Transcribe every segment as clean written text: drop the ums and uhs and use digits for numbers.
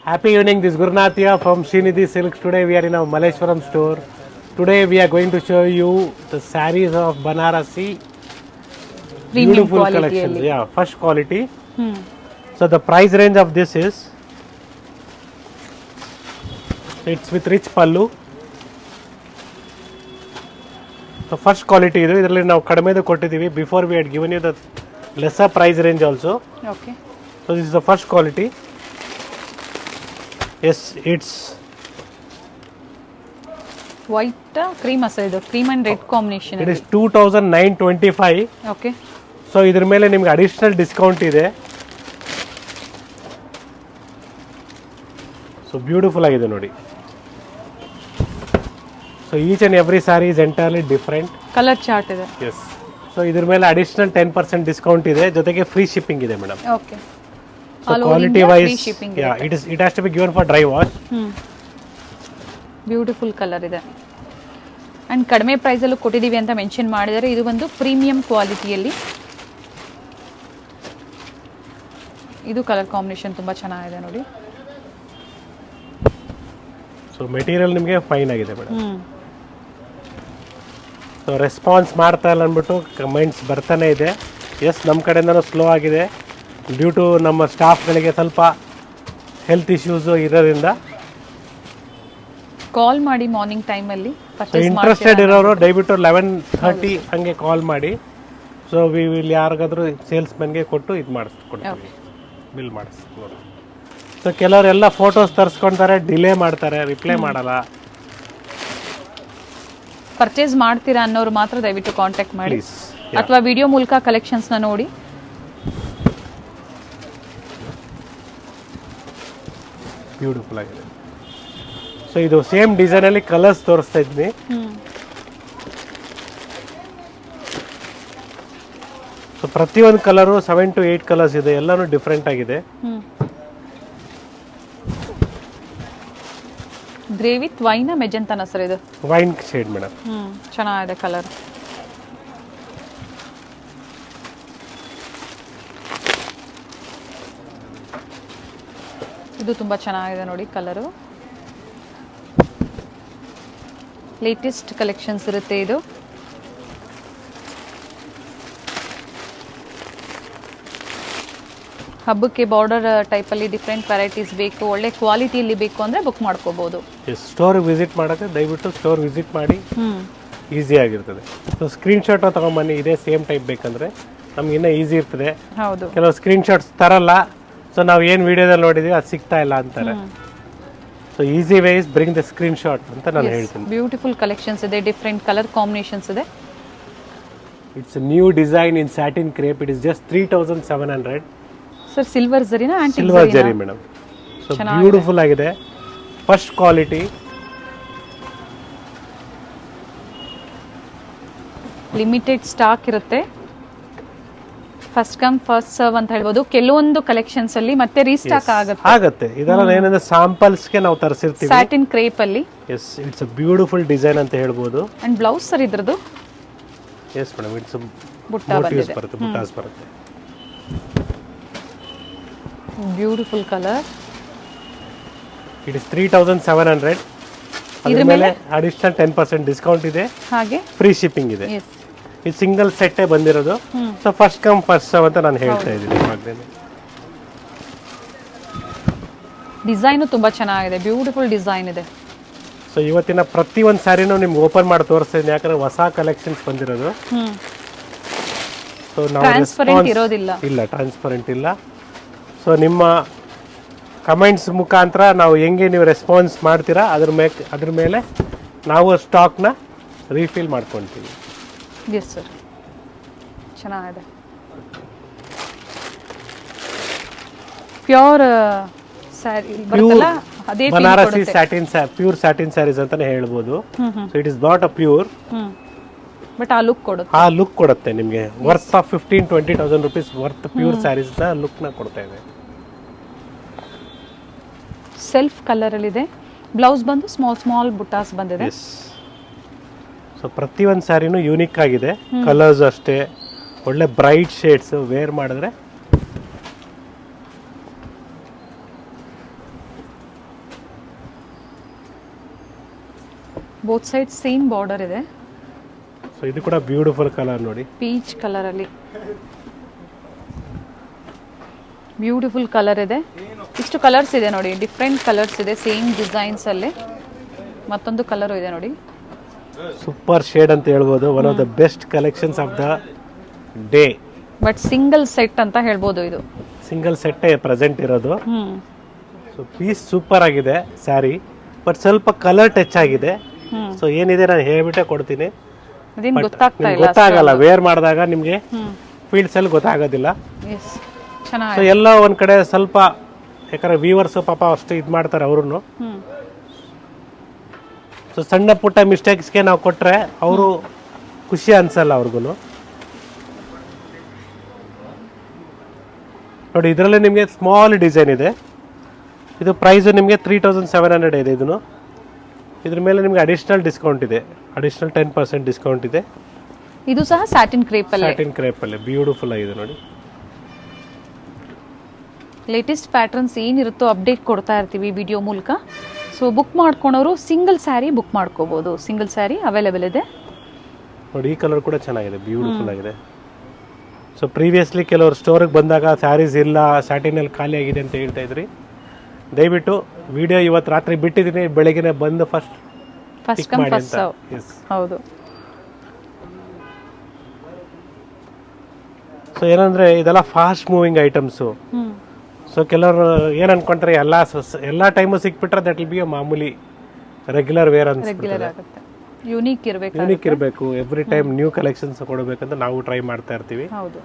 Happy evening, this is Gurnath here from Srinidhi Silks. Today we are in our Malleshwaram store. Today we are going to show you the sarees of Banarasi. Premium Beautiful quality collections, alli. yeah, first quality. So the price range of this is, it's with rich pallu. So first quality ಇದು ಇದರಲ್ಲಿ ನಾವು ಕಡಿಮೆದು ಕೊಟ್ಟಿದ್ದೀವಿ. Before we had given you the lesser price range also. Okay. So this is the first quality. Yes, it's White cream ಅಸ ಇದು cream and red combination it is 2,925. Okay. So ಇದ್ರ ಮೇಲೆ ನಿಮ್ಗೆ additional discount ಇದೆ. So beautiful ಆಗಿದೆ ನೋಡಿ. So each and every saree is entirely different. Colour chart ಇದೆ. Yes. So ಇದ್ರ ಮೇಲೆ ಅಡಿಷನಲ್ 10% ಡಿಸ್ಕೌಂಟ್ ಇದೆ, ಜೊತೆಗೆ ಫ್ರೀ ಶಿಪ್ಪಿಂಗ್ ಇದೆ madam. Okay. So quality wise it has to be given for dry wash. Beautiful colour ಇದೆ and ಕಡಿಮೆ price ಅಲ್ಲೂ ಕೊಟ್ಟಿದ್ದೀವಿ ಅಂತ ಮೆನ್ಷನ್ ಮಾಡಿದರೆ. ಇದು ಒಂದು ಪ್ರೀಮಿಯಂ ಕ್ವಾಲಿಟಿಯಲ್ಲಿ. ಇದು ಕಲರ್ ಕಾಂಬಿನೇಷನ್ ತುಂಬಾ ಚೆನ್ನಾಗಿದೆ ನೋಡಿ. ಸೊ ಮೆಟೀರಿಯಲ್ ನಿಮಗೆ ಫೈನ್ ಆಗಿದೆ ಮೇಡಮ್. ಸೊ ರೆಸ್ಪಾನ್ಸ್ ಮಾಡ್ತಾ ಇಲ್ಲ ಅಂದ್ಬಿಟ್ಟು ಕಮೆಂಟ್ಸ್ ಬರ್ತಾನೆ ಇದೆ. ಎಸ್, ನಮ್ಮ ಕಡೆಯಿಂದನೂ ಸ್ಲೋ ಆಗಿದೆ ಡ್ಯೂ ಟು ನಮ್ಮ ಸ್ಟಾಫ್ಗಳಿಗೆ ಸ್ವಲ್ಪ ಹೆಲ್ತ್ ಇಶ್ಯೂಸು ಇರೋದ್ರಿಂದ. ಕಾಲ್ ಮಾಡಿ ಮಾರ್ನಿಂಗ್ ಟೈಮಲ್ಲಿ ಇಂಟ್ರೆಸ್ಟೆಡ್ ಇರೋರು ದಯವಿಟ್ಟು 11:30 ಹಂಗೆ ಕಾಲ್ ಮಾಡಿ. ಸೊ ವಿ ವಿಲ್ ಯಾರಿಗಾದ್ರೂ ಸೇಲ್ಸ್ಮನ್ಗೆ ಕೊಟ್ಟು ಇದು ಮಾಡಿಸ್ಕೊಡ್ತೀವಿ, ಬಿಲ್ ಮಾಡಿಸ್ಕೊಡಿ. ಸೊ ಕೆಲವರೆಲ್ಲ ಫೋಟೋಸ್ ತರಿಸ್ಕೊಳ್ತಾರೆ, ಡಿಲೇ ಮಾಡ್ತಾರೆ, ರಿಪ್ಲೈ ಮಾಡಲ್ಲ. ಪರ್ಚೇಸ್ ಮಾಡ್ತೀರಾ ಅನ್ನೋರು ಮಾತ್ರ ದಯವಿಟ್ಟು ಕಾಂಟ್ಯಾಕ್ಟ್ ಮಾಡಿ, ಪ್ಲೀಸ್. ಅಥವಾ ವಿಡಿಯೋ ಮೂಲಕ ಕಲೆಕ್ಷನ್ಸ್ನ ನೋಡಿ. ಬ್ಯೂಟಿಫುಲ್ ಆಗಿದೆ. ಸೊ ಇದು ಸೇಮ್ ಡಿಸೈನಲ್ಲಿ ಕಲರ್ಸ್ ತೋರಿಸ್ತಾ ಇದ್ವಿ. ಸೊ ಪ್ರತಿಯೊಂದು ಕಲರು 7 to 8 ಕಲರ್ಸ್ ಇದೆ, ಎಲ್ಲಾನು ಡಿಫ್ರೆಂಟ್ ಆಗಿದೆ. ಗ್ರೇ ವಿತ್ ವೈನ್ ಮೆಜೆಂಟಾನ ಸರ್ ಇದು? Wine shade madam. ಚೆನ್ನಾಗಿದೆ ಕಲರ್. ಇದು ತುಂಬಾ ಚೆನ್ನಾಗಿದೆ ನೋಡಿ ಕಲರು. ಲೇಟೆಸ್ಟ್ ಕಲೆಕ್ಷನ್ಸ್ ಇರುತ್ತೆ ಇದು. ಹಬ್ಬಕ್ಕೆ ಬಾರ್ಡರ್ ಟೈಪಲ್ಲಿ ಡಿಫ್ರೆಂಟ್ ವೆರೈಟೀಸ್ ಬೇಕು, ಒಳ್ಳೆ ಕ್ವಾಲಿಟಿಯಲ್ಲಿ ಬೇಕು ಅಂದರೆ ಬುಕ್ ಮಾಡ್ಕೋಬಹುದು. ಸ್ಟೋರ್ ವಿಸಿಟ್ ಮಾಡೋಕ್ಕೆ ದಯವಿಟ್ಟು ಸ್ಟೋರ್ ವಿಸಿಟ್ ಮಾಡಿ, ಈಸಿ ಆಗಿರ್ತದೆ. ಸೊ ಸ್ಕ್ರೀನ್ ಶಾಟ್ ತಗೊಂಬನ್ನಿ, ಇದೇ ಸೇಮ್ ಟೈಪ್ ಬೇಕಂದ್ರೆ ನಮ್ಗೆ ಇನ್ನೂ ಈಸಿ ಇರ್ತದೆ. ಹೌದು, ಕೆಲವು ಸ್ಕ್ರೀನ್ ಶಾಟ್ಸ್ ತರಲ್ಲ. ಸೊ ನಾವು ಏನು ವಿಡಿಯೋದಲ್ಲಿ ನೋಡಿದೀವಿ ಅದು ಸಿಗ್ತಾ ಇಲ್ಲ ಅಂತಾರೆ. So easy ways bring the screenshot ಅಂತ ನಾನು ಹೇಳ್ತೀನಿ. ಬ್ಯೂಟಿಫುಲ್ ಕಲೆಕ್ಷನ್ಸ್ ಇದೆ, ಡಿಫ್ರೆಂಟ್ ಕಲರ್ ಕಾಂಬಿನೇಷನ್ಸ್ ಇದೆ. It's new design in satin crepe. It is just 3,700. Sir silver ಜರಿನಾ antique silver zari madam. So beautiful ಆಗಿದೆ, ಫಸ್ಟ್ ಕ್ವಾಲಿಟಿ. ಲಿಮಿಟೆಡ್ ಸ್ಟಾಕ್ ಇರುತ್ತೆ, first come first serve ಅಂತ ಹೇಳ್ಬೋದು. ಕೆಲವೊಂದು ಕಲೆಕ್ಷನ್ಸ್ ಅಲ್ಲಿ ಮತ್ತೆ ರೀಸ್ಟಾಕ್ ಆಗುತ್ತೆ. ಇದೆಲ್ಲ ಏನಂದ್ರೆ ಸ್ಯಾಂಪಲ್ಸ್ ಗೆ ನಾವು ತರಿಸಿರ್ತೀವಿ. ಸ್ಯಾಟಿನ್ ಕ್ರೇಪ್ ಅಲ್ಲಿ. Yes, it's a beautiful design ಅಂತ ಹೇಳ್ಬೋದು. ಅಂಡ್ ಬ್ಲೌಸ್ ಸರ್ ಇದ್ರದ್ದು? ಎಸ್ ಮೇಡಮ್, ಇಟ್ಸ್ ಬುಟ್ಟ ಬಂದಿದೆ, ಬುಟ್ಟಾಸ್ ಬರುತ್ತೆ. Beautiful colour. It is 3,700. ಅದ್ರ ಮೇಲೆ ಅಡಿಷನಲ್ 10% ಡಿಸ್ಕೌಂಟ್ ಇದೆ, ಹಾಗೆ ಫ್ರೀ ಶಿಪ್ಪಿಂಗ್ ಇದೆ. ಇದು ಸಿಂಗಲ್ ಸೆಟ್ಟೇ ಬಂದಿರೋದು. So first come first serve ಅಂತ ನಾನು ಹೇಳ್ತಾ ಇದ್ದೀನಿ. ಡಿಸೈನು ತುಂಬಾ ಚೆನ್ನಾಗಿದೆ, ಬ್ಯೂಟಿಫುಲ್ ಡಿಸೈನ್ ಇದೆ. ಸೊ ಇವತ್ತಿನ ಪ್ರತಿಯೊಂದು ಸ್ಯಾರಿನೂ ನಿಮ್ಗೆ ಓಪನ್ ಮಾಡಿ ತೋರಿಸ್ತಾ ಇದ್ದೀನಿ, ಯಾಕಂದ್ರೆ ಹೊಸ ಕಲೆಕ್ಷನ್ಸ್ ಬಂದಿರೋದು. ಸೊ ನಾವು ಟ್ರಾನ್ಸ್ಪರೆಂಟ್ ಇರೋದಿಲ್ಲ, ಇಲ್ಲ ಟ್ರಾನ್ಸ್ಪರೆಂಟ್ ಇಲ್ಲ. ಸೊ ನಿಮ್ಮ ಕಮೆಂಟ್ಸ್ ಮುಖಾಂತರ ನಾವು ಹೆಂಗೆ ನೀವು ರೆಸ್ಪಾನ್ಸ್ ಮಾಡ್ತೀರಾ ಅದ್ರ ಮೇಲೆ ನಾವು ಸ್ಟಾಕ್ನ ರೀಫಿಲ್ ಮಾಡ್ಕೊಳ್ತೀವಿ. ಎಸ್ ಸರ್, ಚೆನ್ನಾಗಿದೆ. ಪ್ಯೂರ್ ಸ್ಯಾರಿ ಬರುತ್ತಲ್ಲ ಅದೇ Banarasi satin, pure satin sarees ಅಂತಾನೆ ಹೇಳ್ಬೋದು. So it is not a pure, but ಆ ಲುಕ್ ಕೊಡುತ್ತೆ. ಆ ಲುಕ್ ಕೊಡುತ್ತೆ ನಿಮಗೆ. Worth of 15,000-20,000 rupees worth pure sarees ನ ಲುಕ್ ನ ಕೊಡ್ತಾ ಇದೆ. ಸೆಲ್ಫ್ ಕಲರ್ ಅಲ್ಲಿ ಇದೆ. ಬ್ಲೌಸ್ ಬಂದು ಸ್ಮಾಲ್ ಬುಟ್ಟಾಸ್ ಬಂದಿದೆ. ಸೊ ಪ್ರತಿಯೊಂದು ಸ್ಯಾರಿನೂ ಯೂನಿಕ್ ಆಗಿದೆ, ಕಲರ್ಸ್ ಅಷ್ಟೇ ಒಳ್ಳೆ ಬ್ರೈಟ್ ಶೇಡ್ಸ್. ವೇರ್ ಮಾಡಿದ್ರೆ ಬೋತ್ ಸೈಡ್ ಸೇಮ್ ಬಾರ್ಡರ್ ಇದೆ. ಸೊ ಇದು ಕೂಡ ಬ್ಯೂಟಿಫುಲ್ ಕಲರ್ ನೋಡಿ, ಪೀಚ್ ಕಲರ್ ಅಲ್ಲಿ ಬ್ಯೂಟಿಫುಲ್ ಕಲರ್ ಇದೆ. ಇಷ್ಟು ಕಲರ್ಸ್ ಇದೆ ನೋಡಿ, ಡಿಫ್ರೆಂಟ್ ಕಲರ್ಸ್ ಇದೆ ಸೇಮ್ ಡಿಸೈನ್ಸ್ ಅಲ್ಲಿ. ಮತ್ತೊಂದು ಕಲರ್ ಇದೆ ನೋಡಿ, ಸೂಪರ್ ಶೇಡ್ ಅಂತ ಹೇಳ್ಬೋದು. One of the best collections of the day. But single set ಅಂತ ಹೇಳ್ಬೋದು, ಇದು ಸಿಂಗಲ್ ಸೆಟ್ ಪ್ರೆಸೆಂಟ್ ಇರೋದು. ಸೊ ಪೀಸ್ ಸೂಪರ್ ಆಗಿದೆ ಸ್ಯಾರಿ, ಬಟ್ ಸ್ವಲ್ಪ ಕಲರ್ ಟಚ್ ಆಗಿದೆ. ಸೊ ಏನಿದೆ ನಾನು ಹೇಳ್ಬಿಟ್ಟೆ ಕೊಡ್ತೀನಿ, ಅದೇನು ಗೊತ್ತಾಗ್ತಾ ಇಲ್ಲ, ಗೊತ್ತಾಗಲ್ಲ ವೇರ್ ಮಾಡಿದಾಗ ನಿಮಗೆ ಫೀಲ್ಡ್ಸ್ ಅಲ್ಲಿ ಗೊತ್ತಾಗೋದಿಲ್ಲ. ಎಸ್ ಚೆನ್ನಾಗಿ. ಸೊ ಎಲ್ಲ ಒಂದ್ ಕಡೆ ಸ್ವಲ್ಪ, ಯಾಕಂದ್ರೆ ವ್ಯೂವರ್ಸ್ ಪಾಪ ಅಷ್ಟು ಇದು ಮಾಡ್ತಾರೆ ಅವ್ರು. ಸೊ ಸಣ್ಣ ಪುಟ್ಟ ಮಿಸ್ಟೇಕ್ಸ್ಗೆ ನಾವು ಕೊಟ್ರೆ ಅವರು ಖುಷಿ ಅನ್ಸಲ್ಲ ಅವ್ರಿಗೂ. ನೋಡಿ ಇದರಲ್ಲಿ ನಿಮಗೆ ಸ್ಮಾಲ್ ಡಿಸೈನ್ ಇದೆ. ಇದು ಪ್ರೈಸು ನಿಮಗೆ 3700 ಇದೆ. ಇದನ್ನು ಇದ್ರ ಮೇಲೆ ನಿಮಗೆ ಅಡಿಷನಲ್ ಡಿಸ್ಕೌಂಟ್ ಇದೆ, ಅಡಿಷನಲ್ 10% ಡಿಸ್ಕೌಂಟ್ ಇದೆ. ಇದು ಸಹ ಸ್ಯಾಟಿನ್ ಕ್ರೇಪ್ ಅಲ್ಲಿ, ಸ್ಯಾಟಿನ್ ಕ್ರೇಪ್ ಅಲ್ಲಿ ಬ್ಯೂಟಿಫುಲ್ ಆಗಿದೆ ನೋಡಿ. ಲೇಟೆಸ್ಟ್ ಪ್ಯಾಟರ್ನ್ಸ್ ಏನಿರುತ್ತೋ ಅಪ್ಡೇಟ್ ಕೊಡ್ತಾ ಇರ್ತೀವಿ ವಿಡಿಯೋ ಮೂಲಕ. ಸೊ ಬುಕ್ ಮಾಡ್ಕೊಳೋರು ಸಿಂಗಲ್ ಸ್ಯಾರಿ ಬುಕ್ ಮಾಡ್ಕೋಬಹುದು, ಸಿಂಗಲ್ ಸ್ಯಾರಿ ಅವೈಲೇಬಲ್ ಇದೆ ನೋಡಿ. ಈ ಕಲರ್ ಕೂಡ ಚೆನ್ನಾಗಿದೆ, ಬ್ಯೂಟಿಫುಲ್ ಆಗಿದೆ. ಸೊ ಪ್ರೀವಿಯಸ್ಲಿ ಕೆಲವರು ಸ್ಟೋರಿಗೆ ಬಂದಾಗ ಸ್ಯಾರೀಸ್ ಇಲ್ಲ, ಸ್ಯಾಟಿನಲ್ಲಿ ಖಾಲಿ ಆಗಿದೆ ಅಂತ ಹೇಳ್ತಾ ಇದ್ರಿ. ದಯವಿಟ್ಟು ವಿಡಿಯೋ ಇವತ್ತು ರಾತ್ರಿ ಬಿಟ್ಟಿದ್ದೀನಿ, ಬೆಳಗ್ಗೆ ಬಂದು ಫಸ್ಟ್ ಕಮ್ ಫಸ್ಟ್ ಸರ್ವ್. ಹೌದು. ಸೊ ಏನಂದ್ರೆ ಇದೆಲ್ಲ ಫಾಸ್ಟ್ ಮೂವಿಂಗ್ ಐಟಮ್ಸು. ಸೊ ಕೆಲವರು ಏನ್ ಅನ್ಕೊಂಡ್ರೆ ಎಲ್ಲ ಟೈಮು ಸಿಕ್ಬಿಟ್ರೆ ದಟ್ ವಿಲ್ ಬಿ ಮಾಮೂಲಿ ರೆಗ್ಯುಲರ್ ವೇರ್ ಆಗುತ್ತೆ. ಯೂನಿಕ್ ಇರಬೇಕು, ಎವ್ರಿ ಟೈಮ್ ನ್ಯೂ ಕಲೆಕ್ಷನ್ಸ್ ಕೊಡಬೇಕಂತ ನಾವು ಟ್ರೈ ಮಾಡ್ತಾ ಇರ್ತೀವಿ. ಹೌದು.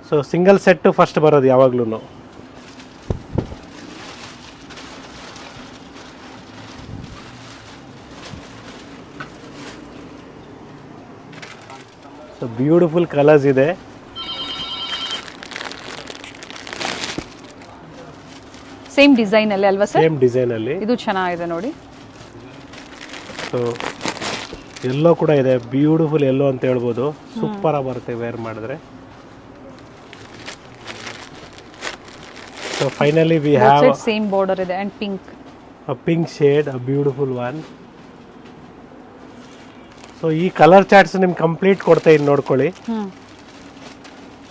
ಸೊ ಸಿಂಗಲ್ ಸೆಟ್ ಫಸ್ಟ್ ಬರೋದು ಯಾವಾಗ್ಲೂ. ಸೊ ಬ್ಯೂಟಿಫುಲ್ ಕಲರ್ಸ್ ಇದೆ. ಸೇಮ್ ಡಿಸೈನ್ ಅಲ್ಲಿ ಅಲ್ವಾ ಸರ್? ಸೇಮ್ ಡಿಸೈನ್ ಅಲ್ಲಿ ಇದು ಚೆನ್ನಾಗಿದೆ ನೋಡಿ. ಸೊ ಎಲ್ಲೋ ಕೂಡ ಇದೆ, ಬ್ಯೂಟಿಫುಲ್ ಎಲ್ಲೋ ಅಂತ ಹೇಳ್ಬೋದು. ಸೂಪರ್ ಆಗಿ ಬರುತ್ತೆ ವೇರ್ ಮಾಡಿದ್ರೆ. So finally we have same border ಇದೆ and pink, a pink shade, a beautiful one. So ಈ ಕಲರ್ ಚಾರ್ಟ್ಸ್ ನಿಮ್ಗೆ ಕಂಪ್ಲೀಟ್ ಕೊಡ್ತಾ ಇದ್ದೀನಿ ನೋಡ್ಕೊಳ್ಳಿ.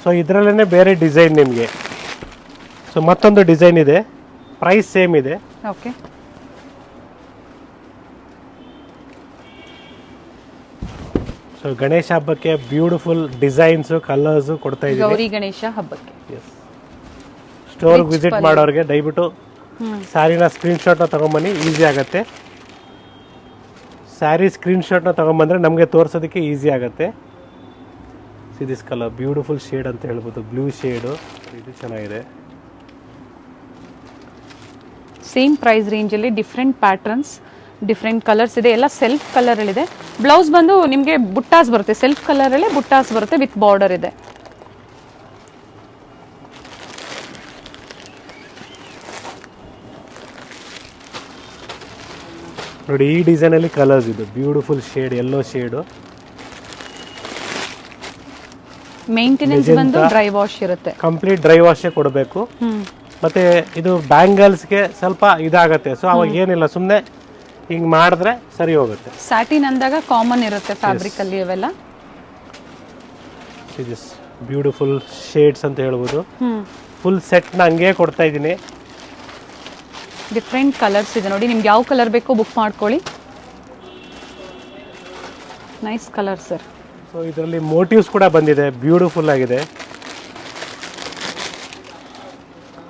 ಸೊ ಇದರಲ್ಲೇ ಬೇರೆ ಡಿಸೈನ್ ನಿಮಗೆ. ಸೊ ಮತ್ತೊಂದು ಡಿಸೈನ್ ಇದೆ, ಪ್ರೈಸ್ ಸೇಮ್ ಇದೆ. ಓಕೆ. ಸೊ ಗಣೇಶ ಹಬ್ಬಕ್ಕೆ ಬ್ಯೂಟಿಫುಲ್ ಡಿಸೈನ್ಸ್ ಕಲರ್ಸ್ ಕೊಡ್ತಾ ಇದ್ದೀವಿ. ಗೌರಿ ಗಣೇಶ ಹಬ್ಬಕ್ಕೆ ಸ್ಟೋರ್ ವಿಸಿಟ್ ಮಾಡೋರಿಗೆ ದಯವಿಟ್ಟು ಸ್ಯಾರಿನ ಸ್ಕ್ರೀನ್ಶಾಟ್ನ ತೊಗೊಂಬನ್ನಿ, ಈಸಿ ಆಗುತ್ತೆ. ಸ್ಯಾರಿ ಸ್ಕ್ರೀನ್ಶಾಟ್ನ ತೊಗೊಂಬಂದ್ರೆ ನಮಗೆ ತೋರಿಸೋದಕ್ಕೆ ಈಸಿ ಆಗುತ್ತೆ. ದಿಸ್ ಕಲರ್ ಬ್ಯೂಟಿಫುಲ್ ಶೇಡ್ ಅಂತ ಹೇಳ್ಬೋದು, ಬ್ಲೂ ಶೇಡು. ಇದು ಚೆನ್ನಾಗಿದೆ. ಸೇಮ್ ಪ್ರೈಸ್ ರೇಂಜಲ್ಲಿ ಡಿಫ್ರೆಂಟ್ ಪ್ಯಾಟರ್ನ್ಸ್, ಡಿಫ್ರೆಂಟ್ ಕಲರ್ಸ್ ಇದೆ. ಎಲ್ಲ ಸೆಲ್ಫ್ ಕಲರಲ್ಲಿದೆ. ಬ್ಲೌಸ್ ಬಂದು ನಿಮಗೆ ಬುಟ್ಟಾಸ್ ಬರುತ್ತೆ, ಸೆಲ್ಫ್ ಕಲರಲ್ಲೇ ಬುಟ್ಟಾಸ್ ಬರುತ್ತೆ ವಿತ್ ಬಾರ್ಡರ್ ಇದೆ. ನೋಡಿ ಈ ಡಿಸೈನಲ್ಲಿ ಕಲರ್ಸ್ ಇದು beautiful shade, yellow shade. Maintenance ಬಂದು ಡ್ರೈ ವಾಶ್ ಇರುತ್ತೆ, ಕಂಪ್ಲೀಟ್ ಡ್ರೈ ವಾಶೇ ಕೊಡಬೇಕು. ಮತ್ತೆ ಇದು ಬ್ಯಾಂಗಲ್ಸ್ಗೆ ಸ್ವಲ್ಪ ಇದಾಗತ್ತೆ. ಸೊ ಅವಾಗ ಏನಿಲ್ಲ, ಸುಮ್ಮನೆ ಹಿಂಗೆ ಮಾಡಿದ್ರೆ ಸರಿ ಹೋಗುತ್ತೆ. ಸ್ಯಾಟಿನ್ ಅಂದಾಗ ಕಾಮನ್ ಇರುತ್ತೆ ಫ್ಯಾಬ್ರಿಕ್ ಅಲ್ಲಿ ಅವೆಲ್ಲ. ದಿಸ್ ಬ್ಯೂಟಿಫುಲ್ ಶೇಡ್ಸ್ ಅಂತ ಹೇಳ್ಬೋದು. ಫುಲ್ ಸೆಟ್ನ ಹಂಗೆ ಕೊಡ್ತಾ ಇದ್ದೀನಿ. ಡಿಫ್ರೆಂಟ್ ಕಲರ್ಸ್ ಇದೆ ನೋಡಿ, ನಿಮ್ಗೆ ಯಾವ ಕಲರ್ ಬೇಕೋ ಬುಕ್ ಮಾಡ್ಕೊಳ್ಳಿ. Nice colour sir. ಸೊ ಇದರಲ್ಲಿ ಮೋಟಿವ್ಸ್ ಕೂಡ ಬಂದಿದೆ, ಬ್ಯೂಟಿಫುಲ್ ಆಗಿದೆ.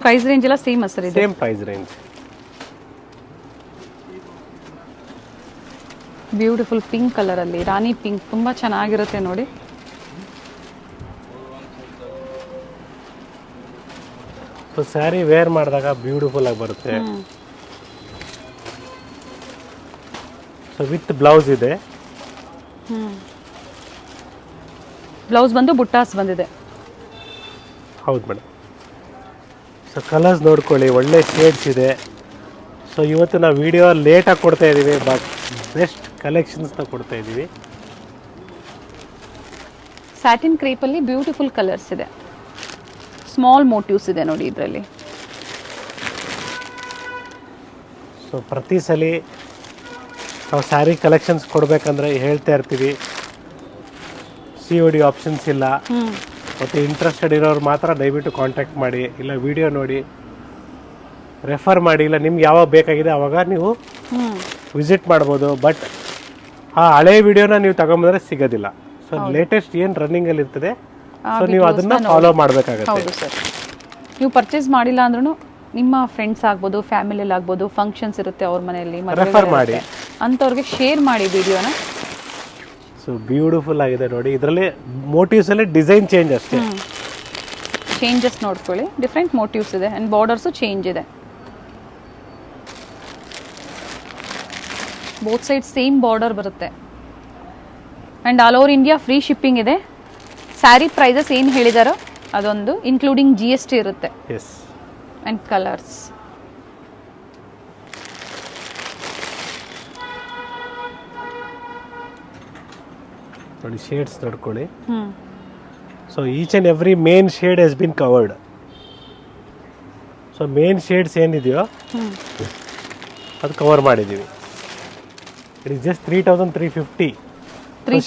ಪ್ರೈಸ್ ರೇಂಜ್ ಎಲ್ಲ ಸೇಮ್ ಸರ್? ಇದೆ same price range. Beautiful pink colour ಅಲ್ಲಿ, ರಾಣಿ ಪಿಂಕ್, ತುಂಬಾ ಚೆನ್ನಾಗಿರುತ್ತೆ ನೋಡಿ. ಸೊ ಸ್ಯಾರಿ ವೇರ್ ಮಾಡಿದಾಗ ಬ್ಯೂಟಿಫುಲ್ ಆಗಿ ಬರುತ್ತೆ. ಸೊ ವಿತ್ ಬ್ಲೌಸ್ ಇದೆ. ಬ್ಲೌಸ್ ಬಂದು ಬುಟ್ಟಾಸ್ ಬಂದಿದೆ. ಹೌದು ಮೇಡಮ್. ಸೊ ಕಲರ್ಸ್ ನೋಡ್ಕೊಳ್ಳಿ, ಒಳ್ಳೆ ಶೇಡ್ಸ್ ಇದೆ. ಸೊ ಇವತ್ತು ನಾವು ವಿಡಿಯೋ ಲೇಟಾಗಿ ಕೊಡ್ತಾ ಇದ್ದೀವಿ, ಬಟ್ ಬೆಸ್ಟ್ ಕಲೆಕ್ಷನ್ಸ್ನ ಕೊಡ್ತಾ ಇದ್ದೀವಿ. ಸ್ಯಾಟಿನ್ ಕ್ರೇಪಲ್ಲಿ ಬ್ಯೂಟಿಫುಲ್ ಕಲರ್ಸ್ ಇದೆ, ಸ್ಮಾಲ್ ಮೋಟಿವ್ಸ್ ಇದೆ ನೋಡಿ ಇದರಲ್ಲಿ. ಸೊ ಪ್ರತಿ ಸಲ ನಾವು ಸ್ಯಾರಿ ಕಲೆಕ್ಷನ್ಸ್ ಕೊಡಬೇಕಂದ್ರೆ ಹೇಳ್ತಾ ಇರ್ತೀವಿ, COD ಆಪ್ಷನ್ಸ್ ಇಲ್ಲ. ಮತ್ತು ಇಂಟ್ರೆಸ್ಟೆಡ್ ಇರೋರು ಮಾತ್ರ ದಯವಿಟ್ಟು ಕಾಂಟ್ಯಾಕ್ಟ್ ಮಾಡಿ, ಇಲ್ಲ ವಿಡಿಯೋ ನೋಡಿ ರೆಫರ್ ಮಾಡಿ, ಇಲ್ಲ ನಿಮ್ಗೆ ಯಾವಾಗ ಬೇಕಾಗಿದೆ ಆವಾಗ ನೀವು ವಿಸಿಟ್ ಮಾಡ್ಬೋದು. ಬಟ್ ಆ ಹಳೆ ವಿಡಿಯೋನ ನೀವು ತಗೊಂಬಂದ್ರೆ ಸಿಗೋದಿಲ್ಲ. ಸೊ ಲೇಟೆಸ್ಟ್ ಏನು ರನ್ನಿಂಗಲ್ಲಿ ಇರ್ತದೆ ಸೊ ನೀವು ಅದನ್ನ ಫಾಲೋ ಮಾಡಬೇಕಾಗತ್ತೆ. ಹೌದು ಸರ್. ನೀವು ಪರ್ಚೇಸ್ ಮಾಡಿಲ್ಲ ಅಂದ್ರೂ ನಿಮ್ಮ ಫ್ರೆಂಡ್ಸ್ ಆಗ್ಬೋದು, ಫ್ಯಾಮಿಲಿಯಲ್ಲಿ ಆಗ್ಬೋದು, ಫಂಕ್ಷನ್ಸ್ ಇರುತ್ತೆ ಅವ್ರ ಮನೆಯಲ್ಲಿ, ರೆಫರ್ ಮಾಡಿ, ಅಂಥವ್ರಿಗೆ ಶೇರ್ ಮಾಡಿ ವಿಡಿಯೋನ. ಸೊ ಬ್ಯೂಟಿಫುಲ್ ಆಗಿದೆ ನೋಡಿ. ಇದರಲ್ಲಿ ಮೋಟಿವ್ಸ್ ಅಲ್ಲಿ ಡಿಸೈನ್ ಚೇಂಜ್ ಅಷ್ಟೇ, ಚೇಂಜಸ್ ನೋಡ್ಕೊಳ್ಳಿ. ಡಿಫ್ರೆಂಟ್ ಮೋಟಿವ್ಸ್ ಇದೆ ಆ್ಯಂಡ್ ಬಾರ್ಡರ್ಸು ಚೇಂಜ್ ಇದೆ. ಬೋತ್ ಸೈಡ್ ಸೇಮ್ ಬಾರ್ಡರ್ ಬರುತ್ತೆ and all over India free shipping ಇದೆ. ಸ್ಯಾರಿ ಪ್ರೈಸಸ್ ಏನು ಹೇಳಿದಾರೋ ಅದೊಂದು ಇನ್ಕ್ಲೂಡಿಂಗ್ GST ಇರುತ್ತೆ. ಎಸ್. ಆ್ಯಂಡ್ ಕಲರ್ಸ್ ನೋಡಿ, ಶೇಡ್ಸ್ ನೋಡ್ಕೊಳ್ಳಿ. So each and every main shade has been covered. So main shades ಏನಿದೆಯೋ ಅದು ಕವರ್ ಮಾಡಿದ್ದೀವಿ. It is just 3,350.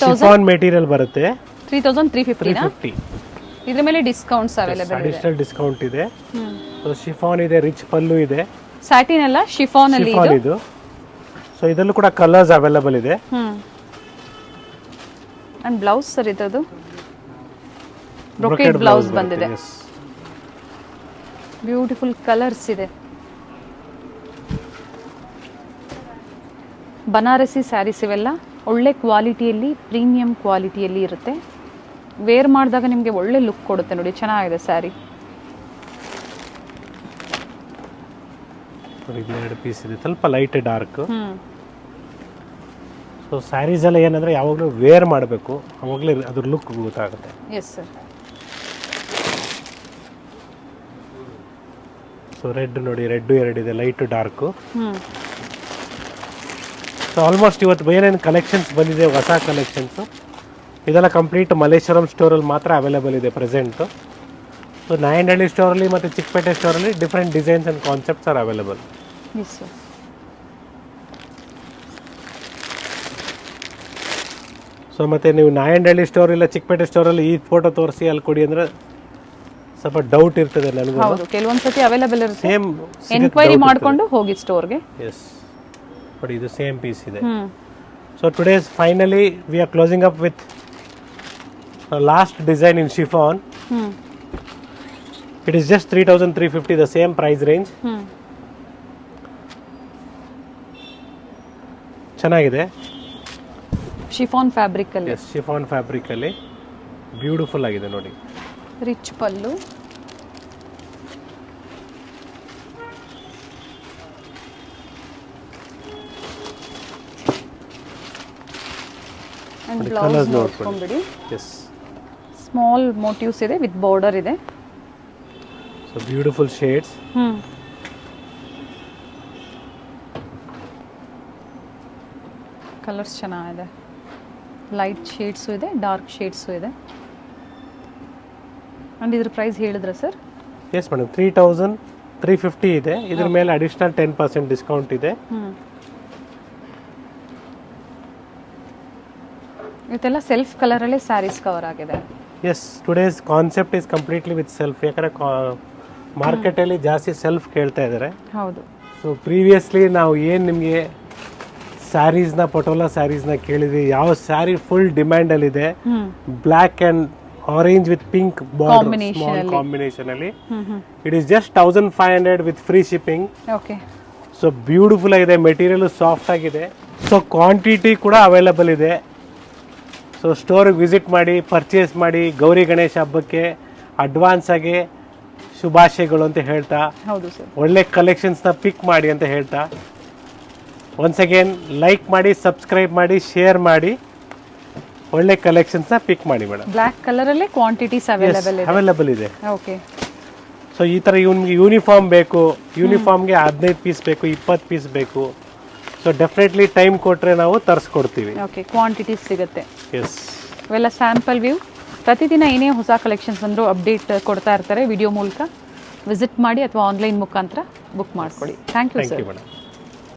Chiffon material ಬರುತ್ತೆ. 3,350. ಇದ್ರ ಮೇಲೆ ಡಿಸ್ಕೌಂಟ್ಸ್ ಅವೈಲೇಬಲ್ ಇದೆ, ಅಡಿಷನಲ್ ಡಿಸ್ಕೌಂಟ್ ಇದೆ. ಸೊ ಶಿಫಾನ್ ಇದೆ, ರಿಚ್ ಪಲ್ಲು ಇದೆ. ಸ್ಯಾಟಿನ್ ಎಲ್ಲ ಶಿಫಾನ್ ಅಲ್ಲಿ ಇದು. ಸೊ ಇದರಲ್ಲೂ ಕೂಡ ಕಲರ್ಸ್ ಅವೈಲೇಬಲ್ ಇದೆ. ಅಂಡ್ ಬ್ಲೌಸ್ ಸರ್ ಇದ್ರದ್ದು ಬ್ರೊಕೇಡ್ ಬ್ಲೌಸ್ ಬಂದಿದೆ. ಬ್ಯೂಟಿಫುಲ್ ಕಲರ್ಸ್ ಇದೆ. ಬನಾರಸಿ ಸ್ಯಾರೀಸ್ ಇವೆಲ್ಲ ಒಳ್ಳೆ ಕ್ವಾಲಿಟಿಯಲ್ಲಿ, ಪ್ರೀಮಿಯಂ ಕ್ವಾಲಿಟಿಯಲ್ಲಿ ಇರುತ್ತೆ. ವೇರ್ ಮಾಡಿದಾಗ ನಿಮಗೆ ಒಳ್ಳೆ ಲುಕ್ ಕೊಡುತ್ತೆ ನೋಡಿ. ಚೆನ್ನಾಗಿದೆ ಸ್ಯಾರಿ. ಎರಡು ಪೀಸ್ ಇದೆ, ಸ್ವಲ್ಪ ಲೈಟ್ ಡಾರ್ಕ್. ಸೊ ಸ್ಯಾರೀಸ್ ಎಲ್ಲ ಏನಂದ್ರೆ ಯಾವಾಗಲೂ ವೇರ್ ಮಾಡಬೇಕು, ಅವಾಗಲೇ ಅದ್ರ ಲುಕ್ ಗೊತ್ತಾಗುತ್ತೆ. Yes sir. ಸೊ ರೆಡ್ ನೋಡಿ, ರೆಡ್ ಎರಡಿದೆ, ಲೈಟ್ ಡಾರ್ಕ್. ಸೊ ಆಲ್ಮೋಸ್ಟ್ ಇವತ್ತು ಏನೇನು ಕಲೆಕ್ಷನ್ಸ್ ಬಂದಿದೆ, ಹೊಸ ಕಲೆಕ್ಷನ್ಸು ಇದೆಲ್ಲ ಕಂಪ್ಲೀಟ್ ಮಲ್ಲೇಶ್ವರಂ ಸ್ಟೋರಲ್ಲಿ ಮಾತ್ರ ಅವೈಲೇಬಲ್ ಇದೆ ಪ್ರೆಸೆಂಟು. ಸೊ ನಾಯಂಡಹಳ್ಳಿ ಸ್ಟೋರಲ್ಲಿ ಮತ್ತು ಚಿಕ್ಕಪೇಟೆ ಸ್ಟೋರಲ್ಲಿ different designs and concepts are available. Yes sir. So ಮತ್ತು ನೀವು ನಾಯಂಡಹಳ್ಳಿ ಸ್ಟೋರ್ ಇಲ್ಲ ಚಿಕ್ಕಪೇಟೆ ಸ್ಟೋರಲ್ಲಿ ಈ ಫೋಟೋ ತೋರಿಸಿ ಅಲ್ಲಿ ಕೊಡಿ ಅಂದರೆ ಸ್ವಲ್ಪ ಡೌಟ್ ಇರ್ತದೆ ನನಗೂ. ಹೌದು, ಕೆಲವೊಂದ್ಸತಿ ಅವೈಲೇಬಲ್ ಇರುತ್ತೆ. ಸೇಮ್ ಎನ್ಕ್ವೈರಿ ಮಾಡಿಕೊಂಡು ಹೋಗಿ ಸ್ಟೋರ್ಗೆ. ಎಸ್, ಬಟ್ ಇದು ಸೇಮ್ ಪೀಸ್ ಇದೆ. So today's finally we are closing up with last design in chiffon. It is just 3,350, the same price range. ಚೆನ್ನಾಗಿದೆ. ಶಿಫಾನ್ ಫ್ಯಾಬ್ರಿಕ್ ಅಲ್ಲಿ. ಎಸ್, ಶಿಫಾನ್ ಫ್ಯಾಬ್ರಿಕ್ ಅಲ್ಲಿ beautiful ಆಗಿದೆ ನೋಡಿ. ರಿಚ್ ಪಲ್ಲು. ಅಂಡ್ ಬ್ಲೌಸ್ ನೋಡ್ಕೊಂಡ್ಬಿಡಿ. Yes, small motifs ಇದೆ with border ಇದೆ. So beautiful shades. Colours ಚೆನ್ನಾಗಿದೆ. Light shades ಇದೆ, ಡಾರ್ಕ್ ಶೇಡ್ಸು ಇದೆ. ಅಂಡ್ ಇದ್ರ ಪ್ರೈಸ್ ಹೇಳಿದ್ರ ಸರ್? ಎಸ್ ಮೇಡಮ್, 3,350 ಇದೆ. ಇದ್ರ ಮೇಲೆ ಅಡಿಷನಲ್ 10% ಡಿಸ್ಕೌಂಟ್ ಇದೆ. ಇದೆಲ್ಲ ಸೆಲ್ಫ್ ಕಲರಲ್ಲೇ ಸ್ಯಾರೀಸ್ ಕವರ್ ಆಗಿದೆ. Yes, today's concept is completely with self. ಯಾಕಂದರೆ ಮಾರ್ಕೆಟಲ್ಲಿ ಜಾಸ್ತಿ ಸೆಲ್ಫ್ ಕೇಳ್ತಾ ಇದ್ದಾರೆ. ಹೌದು. ಸೊ ಪ್ರೀವಿಯಸ್ಲಿ ನಾವು ಏನು ನಿಮಗೆ ಸ್ಯಾರೀಸ್ನ, ಪಟೋಲಾ ಸ್ಯಾರೀಸ್ನ ಕೇಳಿದ್ವಿ. ಯಾವ ಸ್ಯಾರಿ ಫುಲ್ ಡಿಮ್ಯಾಂಡಲ್ಲಿದೆ, black and orange with pink combination ಅಲ್ಲಿ. It is just 1,500 with free shipping. Okay. So beautiful ಆಗಿದೆ, ಮೆಟೀರಿಯಲ್ ಸಾಫ್ಟ್ ಆಗಿದೆ. ಸೊ ಕ್ವಾಂಟಿಟಿ ಕೂಡ ಅವೈಲೇಬಲ್ ಇದೆ. ಸೊ ಸ್ಟೋರಿಗೆ ವಿಸಿಟ್ ಮಾಡಿ, ಪರ್ಚೇಸ್ ಮಾಡಿ. ಗೌರಿ ಗಣೇಶ ಹಬ್ಬಕ್ಕೆ ಅಡ್ವಾನ್ಸ್ ಆಗಿ ಶುಭಾಶಯಗಳು ಅಂತ ಹೇಳ್ತಾ, ಹೌದು ಸರ್, ಒಳ್ಳೆ ಕಲೆಕ್ಷನ್ಸ್ನ ಪಿಕ್ ಮಾಡಿ ಅಂತ ಹೇಳ್ತಾ, ಒನ್ಸ್ ಅಗೇನ್ ಲೈಕ್ ಮಾಡಿ, ಸಬ್ಸ್ಕ್ರೈಬ್ ಮಾಡಿ, ಶೇರ್ ಮಾಡಿ, ಒಳ್ಳೆ ಕಲೆಕ್ಷನ್ಸ್ನ ಪಿಕ್ ಮಾಡಿ ಮೇಡಮ್. ಬ್ಲ್ಯಾಕ್ ಕಲರಲ್ಲೇ ಕ್ವಾಂಟಿಟೀಸ್ ಅವೈಲೇಬಲ್ ಇದೆ. ಓಕೆ. ಸೊ ಈ ಥರ ಇವ್ನಿಗೆ ಯೂನಿಫಾರ್ಮ್ ಬೇಕು, ಯೂನಿಫಾರ್ಮ್ಗೆ 15 ಪೀಸ್ ಬೇಕು, 20 ಪೀಸ್ ಬೇಕು. ಸೊ ಡೆಫಿನೆಟ್ಲಿ ಟೈಮ್ ಕೊಟ್ಟರೆ ನಾವು ತರಿಸ್ಕೊಡ್ತೀವಿ. ಓಕೆ, ಕ್ವಾಂಟಿಟೀಸ್ ಸಿಗುತ್ತೆ. ಎಸ್, ಇವೆಲ್ಲ ಸ್ಯಾಂಪಲ್ ವ್ಯೂ. ಪ್ರತಿದಿನ ಏನೇ ಹೊಸ ಕಲೆಕ್ಷನ್ಸ್ ಬಂದರೂ ಅಪ್ಡೇಟ್ ಕೊಡ್ತಾ ಇರ್ತಾರೆ ವಿಡಿಯೋ ಮೂಲಕ. ವಿಸಿಟ್ ಮಾಡಿ ಅಥವಾ ಆನ್ಲೈನ್ ಮುಖಾಂತರ ಬುಕ್ ಮಾಡ್ಕೊಳ್ಳಿ. Thank you sir. ಮೇಡಮ್.